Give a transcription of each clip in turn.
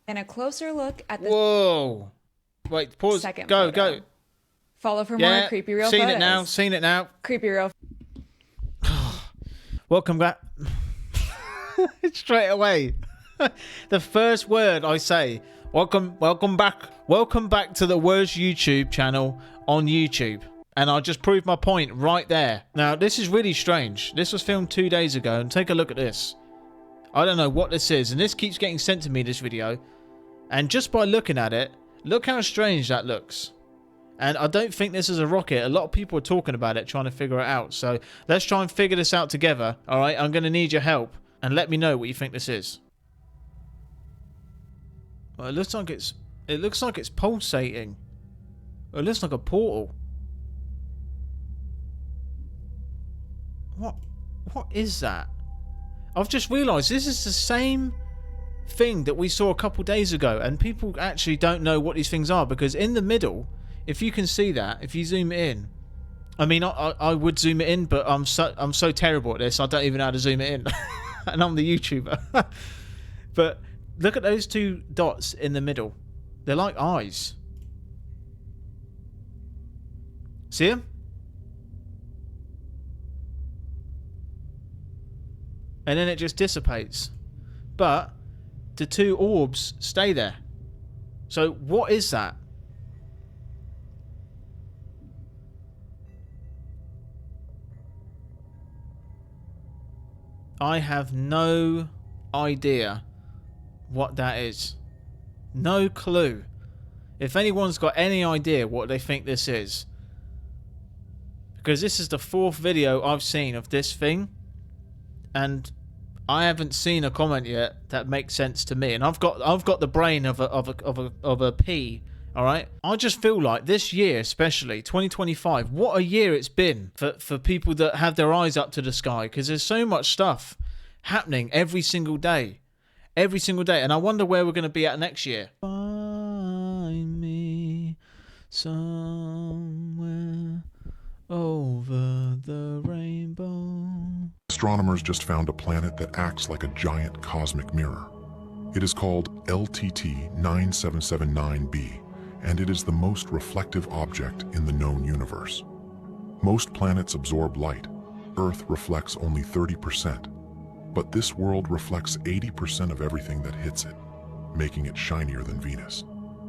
And a closer look at the Whoa. Wait, pause. second Go, photo. go. Follow for Yeah, more creepy real seen photos. it now, seen it now. Creepy real. Welcome back. Straight away. The first word I say, welcome back to the worst YouTube channel on YouTube. And I just proved my point right there. Now, this is really strange. This was filmed 2 days ago, and take a look at this. I don't know what this is, and this keeps getting sent to me, this video. And just by looking at it, look how strange that looks. And I don't think this is a rocket. A lot of people are talking about it, trying to figure it out. So let's try and figure this out together. All right, I'm going to need your help. And let me know what you think this is. Well, it looks like it's pulsating. It looks like a portal. What is that? I've just realised this is the same thing that we saw a couple days ago, and people actually don't know what these things are, because in the middle, if you can see that, if you zoom it in, I mean, I would zoom it in, but I'm so terrible at this, I don't even know how to zoom it in, and I'm the YouTuber. But look at those two dots in the middle. They're like eyes. See them? And then it just dissipates. But the two orbs stay there. So what is that? I have no idea what that is. No clue. If anyone's got any idea what they think this is. Because this is the 4th video I've seen of this thing. And I haven't seen a comment yet that makes sense to me, and I've got the brain of a pea. All right, I just feel like this year, especially 2025, what a year it's been for people that have their eyes up to the sky, because there's so much stuff happening every single day, and I wonder where we're going to be at next year. Find me somewhere over the rainbow. Astronomers just found a planet that acts like a giant cosmic mirror. It is called LTT 9779b, and it is the most reflective object in the known universe. Most planets absorb light. Earth reflects only 30%, but this world reflects 80% of everything that hits it, making it shinier than Venus.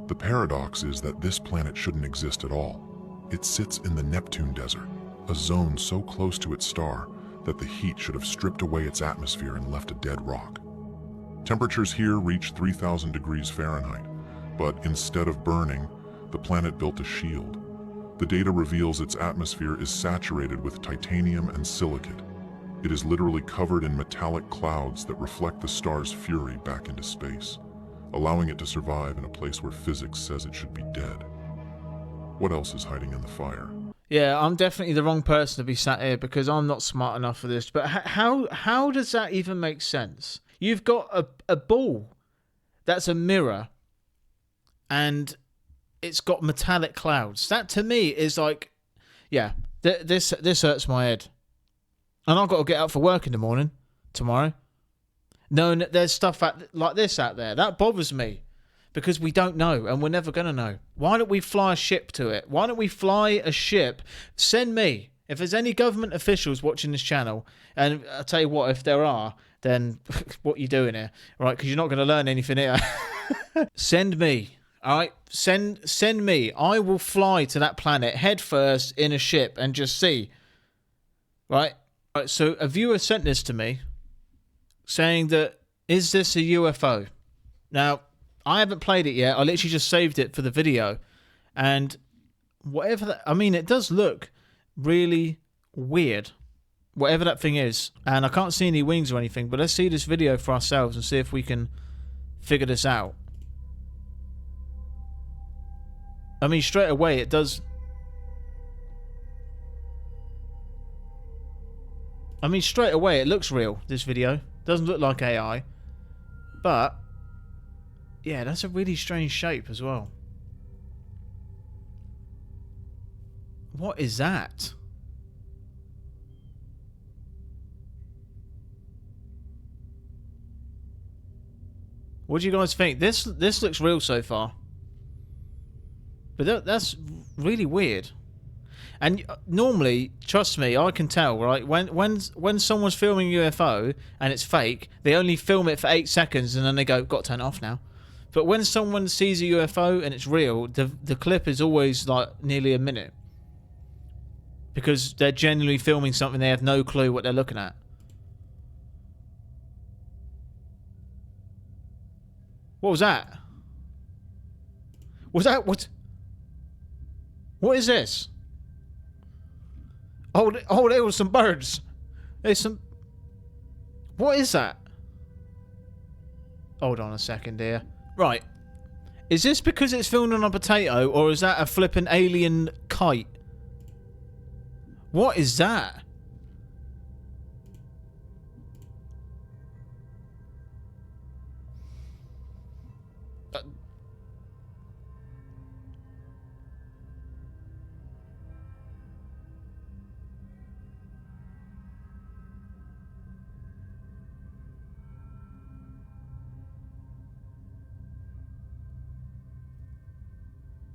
The paradox is that this planet shouldn't exist at all. It sits in the Neptune desert, a zone so close to its star that the heat should have stripped away its atmosphere and left a dead rock. Temperatures here reach 3,000 degrees Fahrenheit, but instead of burning, the planet built a shield. The data reveals its atmosphere is saturated with titanium and silicate. It is literally covered in metallic clouds that reflect the star's fury back into space, allowing it to survive in a place where physics says it should be dead. What else is hiding in the fire? Yeah, I'm definitely the wrong person to be sat here, because I'm not smart enough for this. But how does that even make sense? You've got a ball that's a mirror, and it's got metallic clouds. That to me is like, yeah, this hurts my head. And I've got to get up for work in the morning tomorrow. No, there's stuff like this out there. That bothers me. Because we don't know, and we're never going to know. Why don't we fly a ship to it? Why don't we fly a ship? Send me. If there's any government officials watching this channel, and I'll tell you what, if there are, then what are you doing here? Right, because you're not going to learn anything here. Send me. All right? Send me. I will fly to that planet head first in a ship and just see. Right? So a viewer sent this to me saying that, is this a UFO? Now, I haven't played it yet. I literally just saved it for the video. And whatever that... I mean, it does look really weird. Whatever that thing is. And I can't see any wings or anything. But let's see this video for ourselves and see if we can figure this out. I mean, straight away, it does... I mean, straight away, it looks real, this video. Doesn't look like AI. But... yeah, that's a really strange shape as well. What is that? What do you guys think? This looks real so far. But that's really weird. And normally, trust me, I can tell, right? When someone's filming a UFO and it's fake, they only film it for 8 seconds and then they go, got to turn it off now. But when someone sees a UFO and it's real, the clip is always like nearly a minute. Because they're genuinely filming something they have no clue what they're looking at. What was that? What is this? Oh, there were some birds. There's some... What is that? Hold on a second here. Right. Is this because it's filmed on a potato, or is that a flippin' alien kite? What is that?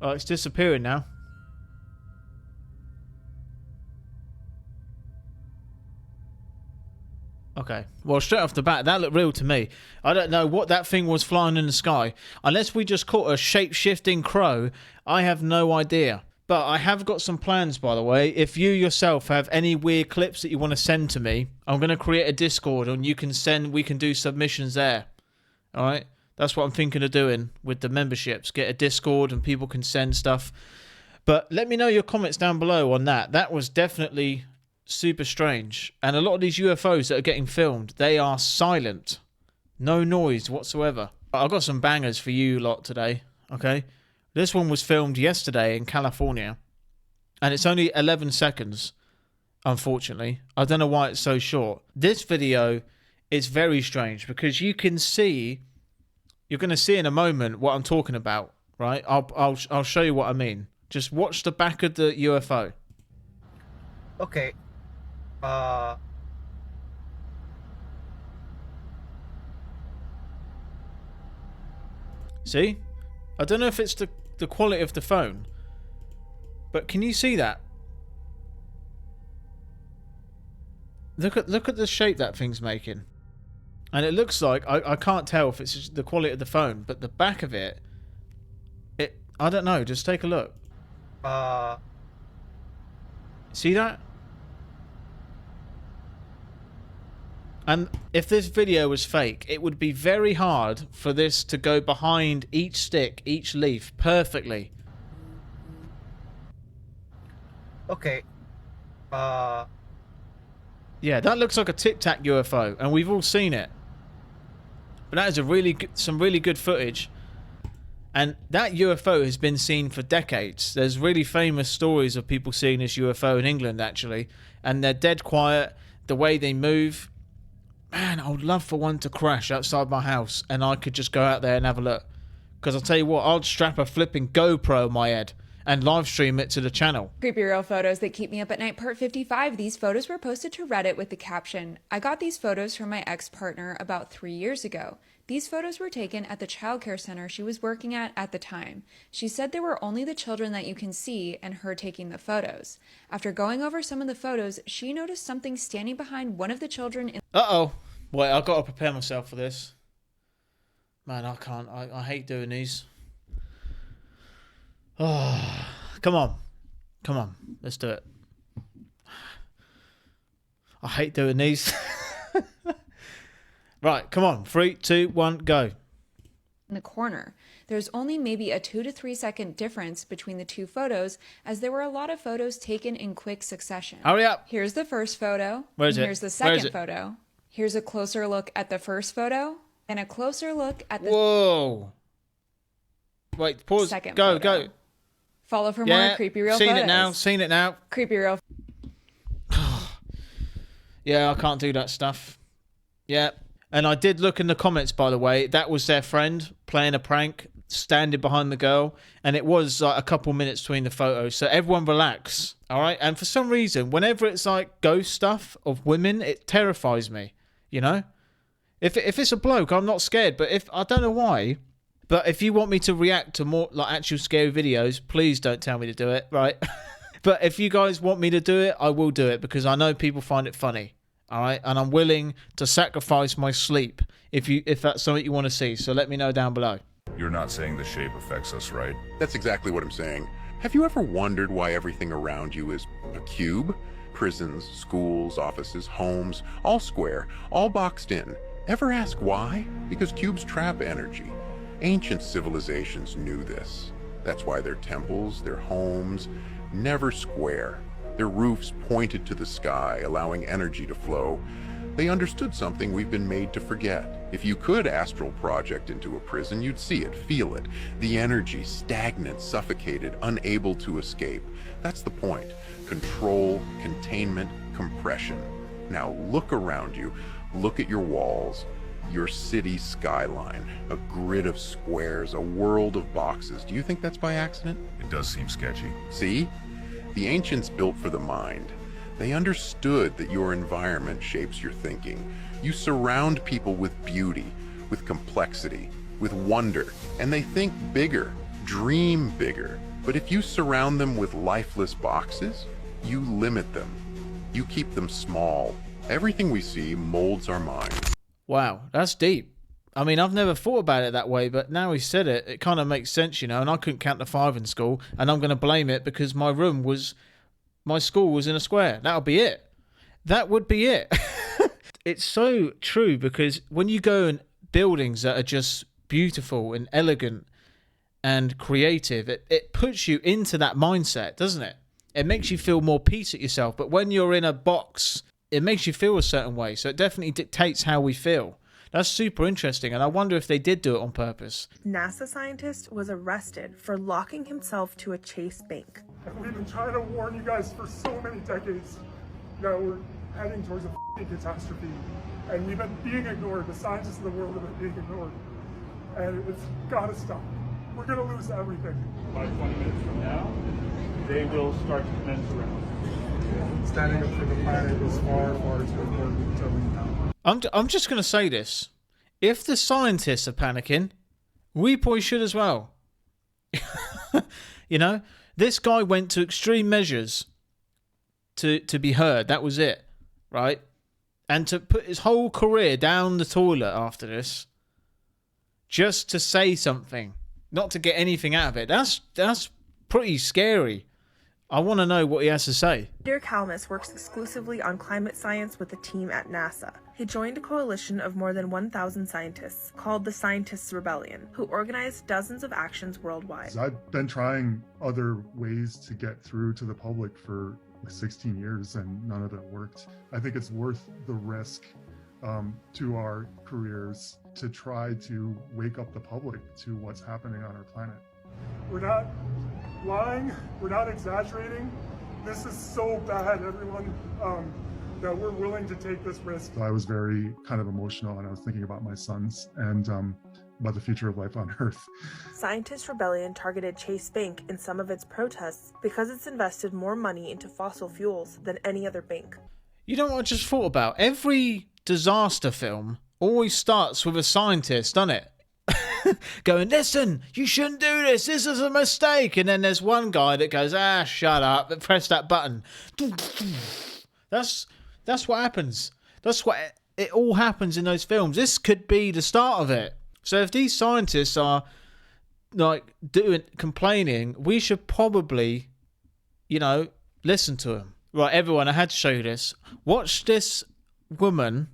Oh, it's disappearing now. Okay. Well, straight off the bat, that looked real to me. I don't know what that thing was flying in the sky. Unless we just caught a shape-shifting crow, I have no idea. But I have got some plans, by the way. If you yourself have any weird clips that you want to send to me, I'm going to create a Discord and we can do submissions there. Alright? That's what I'm thinking of doing with the memberships. Get a Discord and people can send stuff. But let me know your comments down below on that. That was definitely super strange. And a lot of these UFOs that are getting filmed, they are silent. No noise whatsoever. I've got some bangers for you lot today. Okay? This one was filmed yesterday in California. And it's only 11 seconds, unfortunately. I don't know why it's so short. This video is very strange because you can see... You're going to see in a moment what I'm talking about, right? I'll show you what I mean. Just watch the back of the UFO. Okay. See? I don't know if it's the quality of the phone, but can you see that? Look at the shape that thing's making. And it looks like, I can't tell if it's the quality of the phone, but the back of it, I don't know, just take a look. See that? And if this video was fake, it would be very hard for this to go behind each stick, each leaf, perfectly. Okay. Yeah, that looks like a Tic-tac UFO, and we've all seen it. But that is some really good footage. And that UFO has been seen for decades. There's really famous stories of people seeing this UFO in England, actually. And they're dead quiet. The way they move. Man, I would love for one to crash outside my house. And I could just go out there and have a look. Because I'll tell you what, I'd strap a flipping GoPro on my head. And live stream it to the channel. Creepy real photos that keep me up at night, part 55. These photos were posted to Reddit with the caption, "I got these photos from my ex-partner about 3 years ago. These photos were taken at the childcare center she was working at the time. She said there were only the children that you can see and her taking the photos. After going over some of the photos, she noticed something standing behind one of the children in..." Uh-oh. Wait, I've got to prepare myself for this. Man, I can't. I hate doing these. Oh, come on. Come on. Let's do it. I hate doing these. Right, come on. 3, 2, 1, go. In the corner. There's only maybe a 2 to 3 second difference between the two photos, as there were a lot of photos taken in quick succession. Hurry up. Here's the first photo. Where is it? Here's the second photo. Here's a closer look at the first photo, and a closer look at the Whoa. Wait, pause. second Go, photo. go. Follow for more creepy real seen photos. Seen it now. Creepy real. Yeah, I can't do that stuff. Yeah. And I did look in the comments, by the way. That was their friend playing a prank, standing behind the girl. And it was like a couple minutes between the photos. So everyone relax. All right. And for some reason, whenever it's like ghost stuff of women, it terrifies me. You know? If it's a bloke, I'm not scared. But if I don't know why, but if you want me to react to more like actual scary videos, please don't tell me to do it, right? But if you guys want me to do it, I will do it because I know people find it funny. All right, and I'm willing to sacrifice my sleep if that's something you want to see. So let me know down below. You're not saying the shape affects us, right? That's exactly what I'm saying. Have you ever wondered why everything around you is a cube? Prisons, schools, offices, homes, all square, all boxed in. Ever ask why? Because cubes trap energy. Ancient civilizations knew this. That's why their temples, their homes, never square. Their roofs pointed to the sky, allowing energy to flow. They understood something we've been made to forget. If you could astral project into a prison, you'd see it, feel it. The energy, stagnant, suffocated, unable to escape. That's the point. Control, containment, compression. Now look around you. Look at your walls, your city skyline, a grid of squares, a world of boxes. Do you think that's by accident? It does seem sketchy. See? The ancients built for the mind. They understood that your environment shapes your thinking. You surround people with beauty, with complexity, with wonder, and they think bigger, dream bigger. But if you surround them with lifeless boxes, you limit them. You keep them small. Everything we see molds our minds. Wow, that's deep. I mean, I've never thought about it that way, but now he said it, it kind of makes sense, you know, and I couldn't count to 5 in school, and I'm going to blame it because my school was in a square. That'll be it. That would be it. It's so true because when you go in buildings that are just beautiful and elegant and creative, it puts you into that mindset, doesn't it? It makes you feel more peace at yourself, but when you're in a box, it makes you feel a certain way, so it definitely dictates how we feel. That's super interesting, and I wonder if they did do it on purpose. NASA scientist was arrested for locking himself to a Chase bank. We've been trying to warn you guys for so many decades that we're heading towards a f***ing catastrophe. And we've been being ignored. The scientists of the world have been being ignored. And it's gotta stop. We're gonna lose everything. By 20 minutes from now, they will start to commence the round. Standing up for the planet is far, far too important to leave now. I'm just going to say this. If the scientists are panicking, we probably should as well. You know, this guy went to extreme measures to be heard. That was it, right? And to put his whole career down the toilet after this, just to say something, not to get anything out of it. That's pretty scary. I want to know what he has to say. Peter Kalmus works exclusively on climate science with a team at NASA. He joined a coalition of more than 1,000 scientists called the Scientists' Rebellion, who organized dozens of actions worldwide. I've been trying other ways to get through to the public for 16 years and none of them worked. I think it's worth the risk to our careers to try to wake up the public to what's happening on our planet. We're not lying, we're not exaggerating. This is so bad, everyone, that we're willing to take this risk. I was very kind of emotional and I was thinking about my sons and about the future of life on Earth. Scientists' Rebellion targeted Chase Bank in some of its protests because it's invested more money into fossil fuels than any other bank. You know what I just thought about? Every disaster film always starts with a scientist, doesn't it? Going, listen, you shouldn't do this. This is a mistake. And then there's one guy that goes, shut up, and press that button. That's what happens. That's what it all happens in those films. This could be the start of it. So if these scientists are like complaining, we should probably, listen to them. Right, everyone, I had to show you this. Watch this woman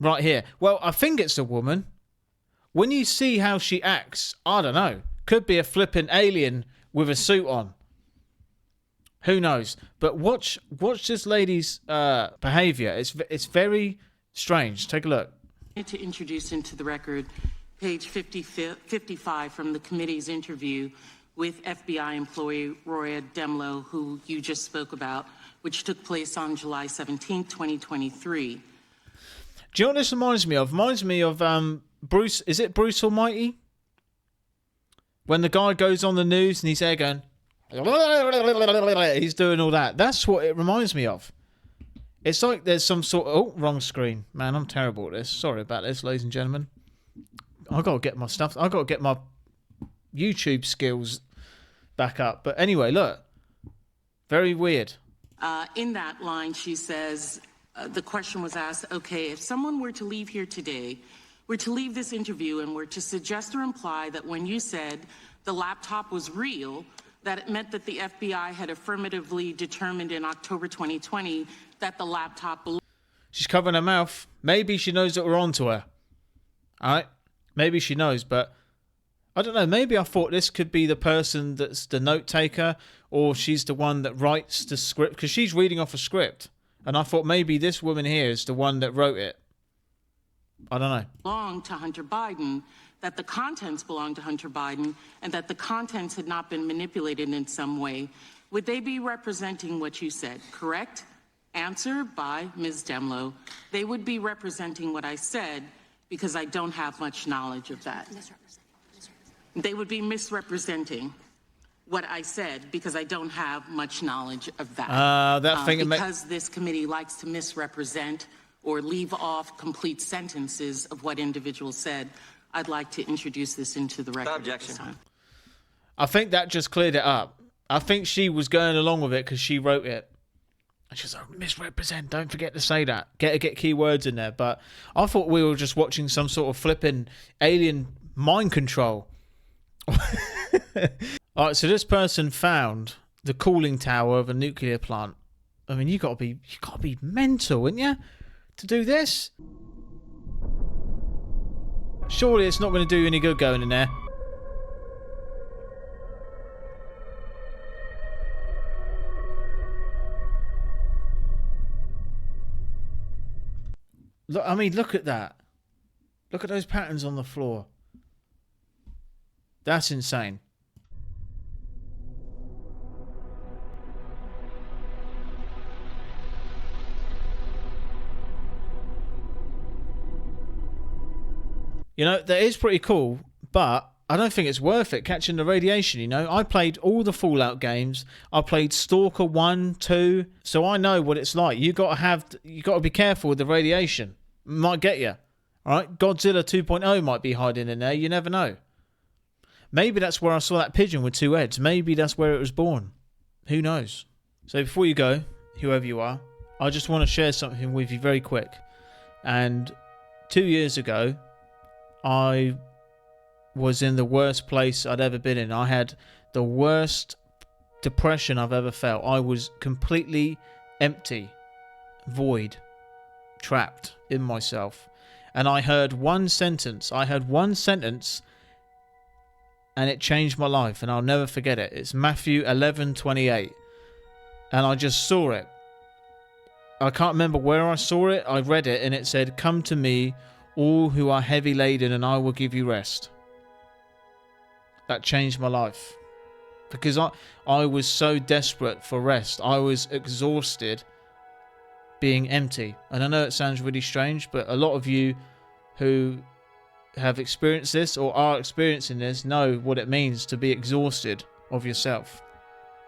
right here. Well, I think it's a woman. When you see how she acts, I don't know. Could be a flipping alien with a suit on. Who knows? But watch this lady's behaviour. It's very strange. Take a look. To introduce into the record page 55 from the committee's interview with FBI employee Roya Demlow, who you just spoke about, which took place on July 17, 2023. Do you know what this reminds me of? Reminds me of Bruce. Is it Bruce Almighty? When the guy goes on the news and he's there going, he's doing all that. That's what it reminds me of. It's like there's some sort of... Oh, wrong screen. Man, I'm terrible at this. Sorry about this, ladies and gentlemen. I've got to get my stuff... I've got to get my YouTube skills back up. But anyway, look. Very weird. In that line, she says, the question was asked, okay, if someone were to leave here today, were to leave this interview and were to suggest or imply that when you said the laptop was real, that it meant that the FBI had affirmatively determined in October 2020 that the laptop belonged. She's covering her mouth. Maybe she knows that we're on to her. All right? Maybe she knows, but I don't know. Maybe I thought this could be the person that's the note taker, or she's the one that writes the script, because she's reading off a script. And I thought maybe this woman here is the one that wrote it. I don't know. Belonged to Hunter Biden, that the contents belonged to Hunter Biden, and that the contents had not been manipulated in some way. Would they be representing what you said, correct? Answer by Ms. Demlow. They would be representing what I said because I don't have much knowledge of that. They would be misrepresenting what I said because I don't have much knowledge of that. Because this committee likes to misrepresent or leave off complete sentences of what individuals said, I'd like to introduce this into the record. Objection. I think that just cleared it up. I think she was going along with it because she wrote it. And she's like, misrepresent, don't forget to say that. Get key words in there. But I thought we were just watching some sort of flipping alien mind control. Alright, so this person found the cooling tower of a nuclear plant. I mean, you gotta be mental, wouldn't you? To do this? Surely it's not going to do you any good going in there. Look, I mean, look at that. Look at those patterns on the floor. That's insane. You know, that is pretty cool, but I don't think it's worth it catching the radiation, you know. I played all the Fallout games. I played Stalker 1, 2, so I know what it's like. You got to be careful with the radiation. It might get you. All right? Godzilla 2.0 might be hiding in there. You never know. Maybe that's where I saw that pigeon with two heads. Maybe that's where it was born. Who knows? So before you go, whoever you are, I just want to share something with you very quick. And 2 years ago, I was in the worst place I'd ever been in. I had the worst depression I've ever felt. I was completely empty, void, trapped in myself. And I heard one sentence. And it changed my life, and I'll never forget it. It's Matthew 11:28. And I just saw it. I can't remember where I saw it. I read it, and it said, "Come to me, all who are heavy laden, and I will give you rest." That changed my life. Because I was so desperate for rest. I was exhausted being empty. And I know it sounds really strange, but a lot of you who have experienced this or are experiencing this know what it means to be exhausted of yourself.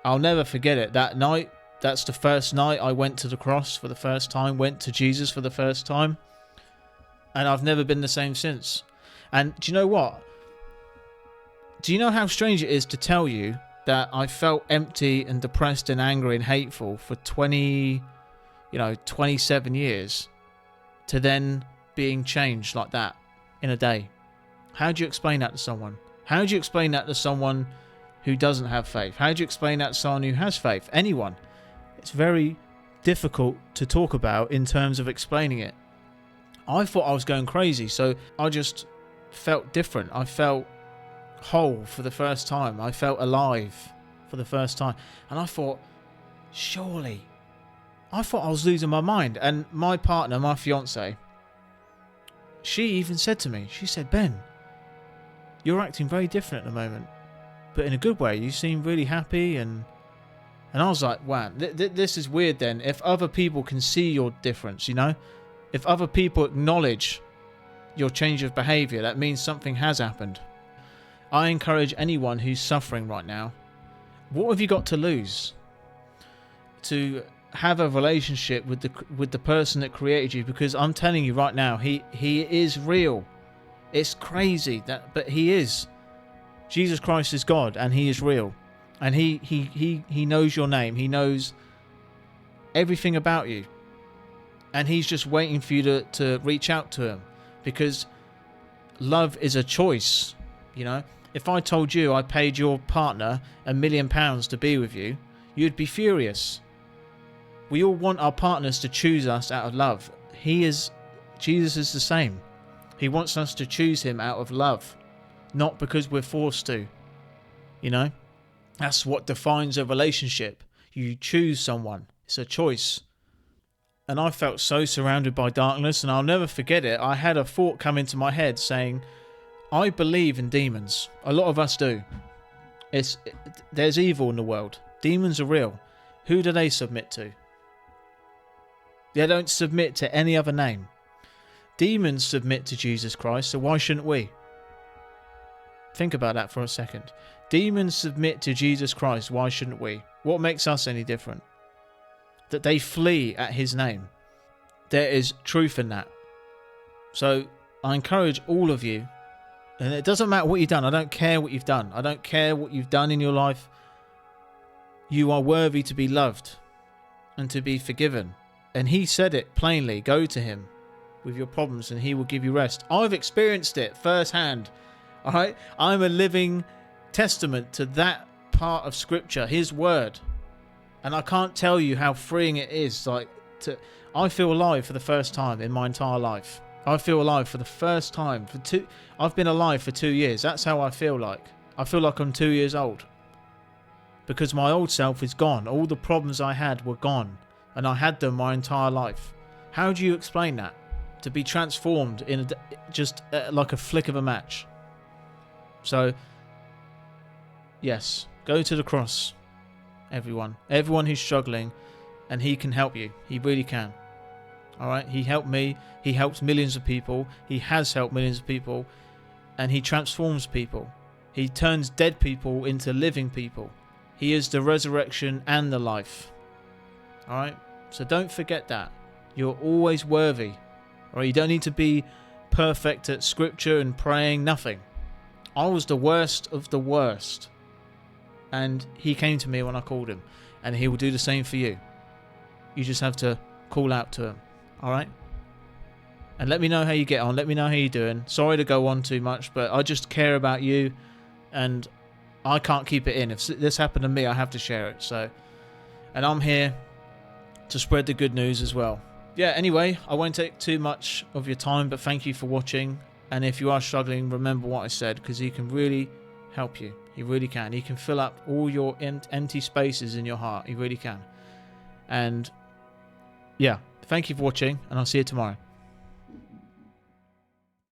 I'll never forget it. That night, that's the first night I went to the cross for the first time, went to Jesus for the first time. And I've never been the same since. And do you know what? Do you know how strange it is to tell you that I felt empty and depressed and angry and hateful for 27 years to then being changed like that in a day? How do you explain that to someone? How do you explain that to someone who doesn't have faith? How do you explain that to someone who has faith? Anyone. It's very difficult to talk about in terms of explaining it. I thought I was going crazy, so I just felt different. I felt whole for the first time. I felt alive for the first time. And I thought, surely. I thought I was losing my mind. And my partner, my fiance, she even said to me, she said, "Ben, you're acting very different at the moment. But in a good way. You seem really happy." And I was like, wow, this is weird then. If other people can see your difference, you know? If other people acknowledge your change of behaviour, that means something has happened. I encourage anyone who's suffering right now, what have you got to lose? To have a relationship with the person that created you, because I'm telling you right now, he is real. It's crazy but he is. Jesus Christ is God, and he is real, and he knows your name. He knows everything about you, and he's just waiting for you to reach out to him, because love is a choice. You know, if I told you I paid your partner £1 million to be with you, you'd be furious. We all want our partners to choose us out of love. Jesus is the same. He wants us to choose him out of love, not because we're forced to. You know, that's what defines a relationship. You choose someone. It's a choice. And I felt so surrounded by darkness, and I'll never forget it. I had a thought come into my head saying, I believe in demons. A lot of us do. There's evil in the world. Demons are real. Who do they submit to? They don't submit to any other name. Demons submit to Jesus Christ, so why shouldn't we? Think about that for a second. Demons submit to Jesus Christ, why shouldn't we? What makes us any different? That they flee at his name. There is truth in that. So I encourage all of you, and it doesn't matter what you've done. I don't care what you've done. I don't care what you've done in your life. You are worthy to be loved and to be forgiven. And he said it plainly. Go to him with your problems and he will give you rest. I've experienced it firsthand. All right? I'm a living testament to that part of scripture, his word. And I can't tell you how freeing it is. I feel alive for the first time in my entire life. I feel alive for the first time. I've been alive for 2 years. That's how I feel like. I feel like I'm 2 years old. Because my old self is gone. All the problems I had were gone. And I had them my entire life. How do you explain that? To be transformed in like a flick of a match. So, yes, go to the cross, everyone. Everyone who's struggling, and he can help you. He really can. Alright, he helped me. He helps millions of people. He has helped millions of people. And he transforms people. He turns dead people into living people. He is the resurrection and the life. Alright, so don't forget that. You're always worthy. Alright, you don't need to be perfect at scripture and praying, nothing. I was the worst of the worst. And he came to me when I called him. And he will do the same for you. You just have to call out to him. Alright? And let me know how you get on. Let me know how you're doing. Sorry to go on too much, but I just care about you. And I can't keep it in. If this happened to me, I have to share it. So, and I'm here to spread the good news as well. Yeah, anyway, I won't take too much of your time, but thank you for watching. And if you are struggling, remember what I said, because he can really help you. He really can. He can fill up all your empty spaces in your heart. He really can. And yeah, thank you for watching, and I'll see you tomorrow.